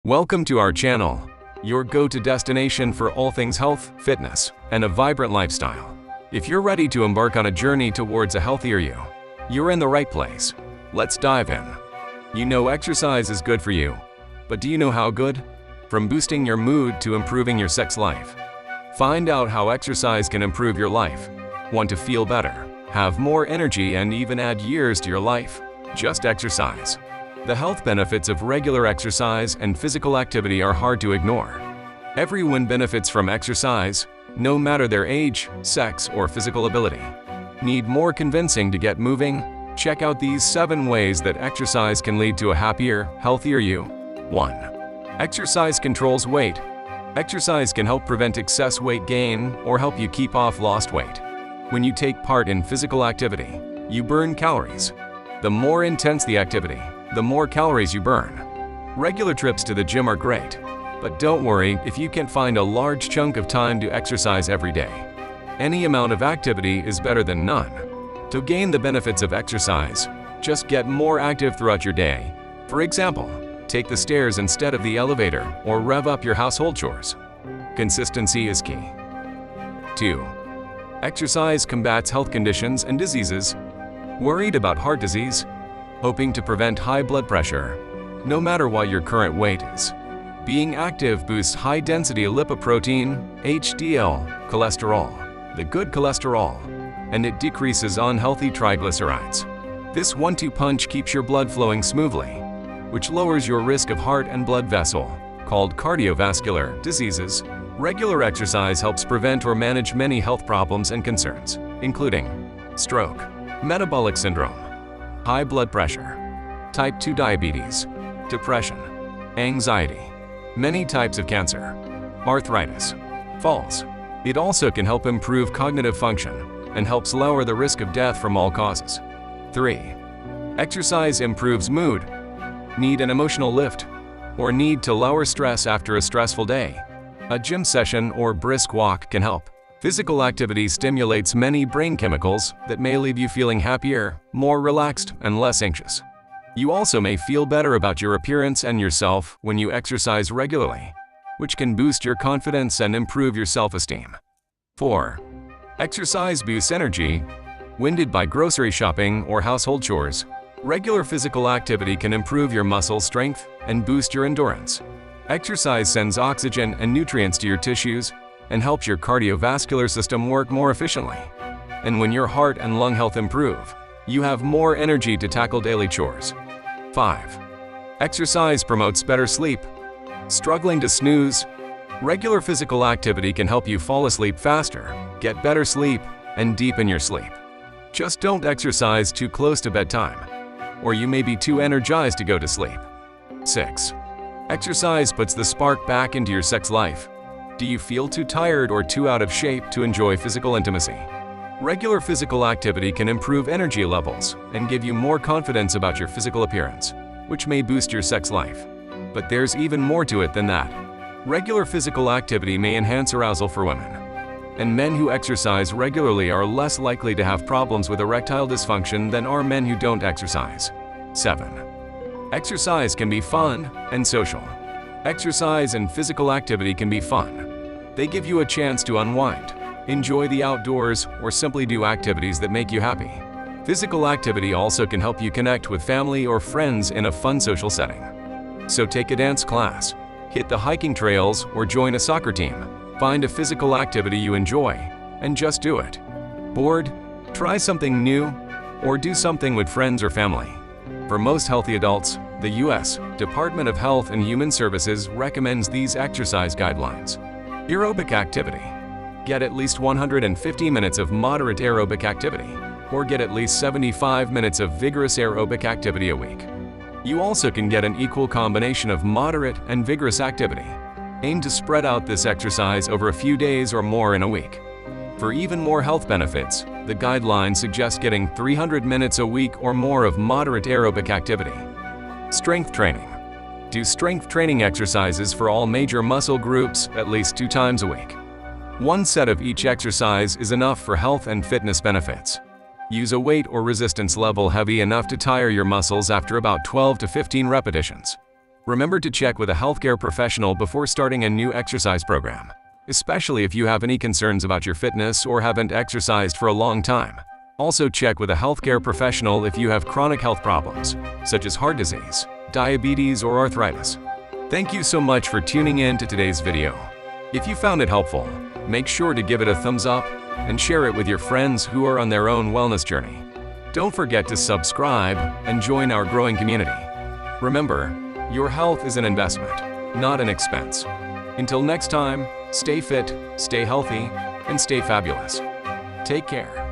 Welcome to our channel, your go-to destination for all things health, fitness, and a vibrant lifestyle. If you're ready to embark on a journey towards a healthier you, you're in the right place. Let's dive in. You know exercise is good for you, but do you know how good? From boosting your mood to improving your sex life. Find out how exercise can improve your life. Want to feel better, have more energy, and even add years to your life? Just exercise. The health benefits of regular exercise and physical activity are hard to ignore. Everyone benefits from exercise, no matter their age, sex, or physical ability. Need more convincing to get moving? Check out these 7 ways that exercise can lead to a happier, healthier you. 1. Exercise controls weight. Exercise can help prevent excess weight gain or help you keep off lost weight. When you take part in physical activity, you burn calories. The more intense the activity, the more calories you burn. Regular trips to the gym are great, but don't worry if you can't find a large chunk of time to exercise every day. Any amount of activity is better than none. To gain the benefits of exercise, just get more active throughout your day. For example, take the stairs instead of the elevator or rev up your household chores. Consistency is key. 2. Exercise combats health conditions and diseases. Worried about heart disease? Hoping to prevent high blood pressure? No matter what your current weight is, being active boosts high-density lipoprotein, HDL, cholesterol, the good cholesterol, and it decreases unhealthy triglycerides. This 1-2 punch keeps your blood flowing smoothly, which lowers your risk of heart and blood vessel, called cardiovascular, diseases. Regular exercise helps prevent or manage many health problems and concerns, including stroke, metabolic syndrome, high blood pressure, type 2 diabetes, depression, anxiety, many types of cancer, arthritis, falls. It also can help improve cognitive function and helps lower the risk of death from all causes. 3. Exercise improves mood. Need an emotional lift? Or need to lower stress after a stressful day? A gym session or brisk walk can help. Physical activity stimulates many brain chemicals that may leave you feeling happier, more relaxed, and less anxious. You also may feel better about your appearance and yourself when you exercise regularly, which can boost your confidence and improve your self-esteem. 4. Exercise boosts energy. Winded by grocery shopping or household chores, regular physical activity can improve your muscle strength and boost your endurance. Exercise sends oxygen and nutrients to your tissues and helps your cardiovascular system work more efficiently. And when your heart and lung health improve, you have more energy to tackle daily chores. 5. Exercise promotes better sleep. Struggling to snooze? Regular physical activity can help you fall asleep faster, get better sleep, and deepen your sleep. Just don't exercise too close to bedtime, or you may be too energized to go to sleep. 6. Exercise puts the spark back into your sex life. Do you feel too tired or too out of shape to enjoy physical intimacy? Regular physical activity can improve energy levels and give you more confidence about your physical appearance, which may boost your sex life. But there's even more to it than that. Regular physical activity may enhance arousal for women. And men who exercise regularly are less likely to have problems with erectile dysfunction than are men who don't exercise. 7. Exercise can be fun and social. Exercise and physical activity can be fun. They give you a chance to unwind, enjoy the outdoors, or simply do activities that make you happy. Physical activity also can help you connect with family or friends in a fun social setting. So take a dance class, hit the hiking trails, or join a soccer team. Find a physical activity you enjoy, and just do it. Bored? Try something new, or do something with friends or family. For most healthy adults, the U.S. Department of Health and Human Services recommends these exercise guidelines. Aerobic activity. Get at least 150 minutes of moderate aerobic activity, or get at least 75 minutes of vigorous aerobic activity a week. You also can get an equal combination of moderate and vigorous activity. Aim to spread out this exercise over a few days or more in a week. For even more health benefits, the guidelines suggest getting 300 minutes a week or more of moderate aerobic activity. Strength training. Do strength training exercises for all major muscle groups at least 2 times a week. 1 set of each exercise is enough for health and fitness benefits. Use a weight or resistance level heavy enough to tire your muscles after about 12 to 15 repetitions. Remember to check with a healthcare professional before starting a new exercise program, especially if you have any concerns about your fitness or haven't exercised for a long time. Also check with a healthcare professional if you have chronic health problems, such as heart disease, diabetes, or arthritis. Thank you so much for tuning in to today's video. If you found it helpful, make sure to give it a thumbs up and share it with your friends who are on their own wellness journey. Don't forget to subscribe and join our growing community. Remember, your health is an investment, not an expense. Until next time, stay fit, stay healthy, and stay fabulous. Take care.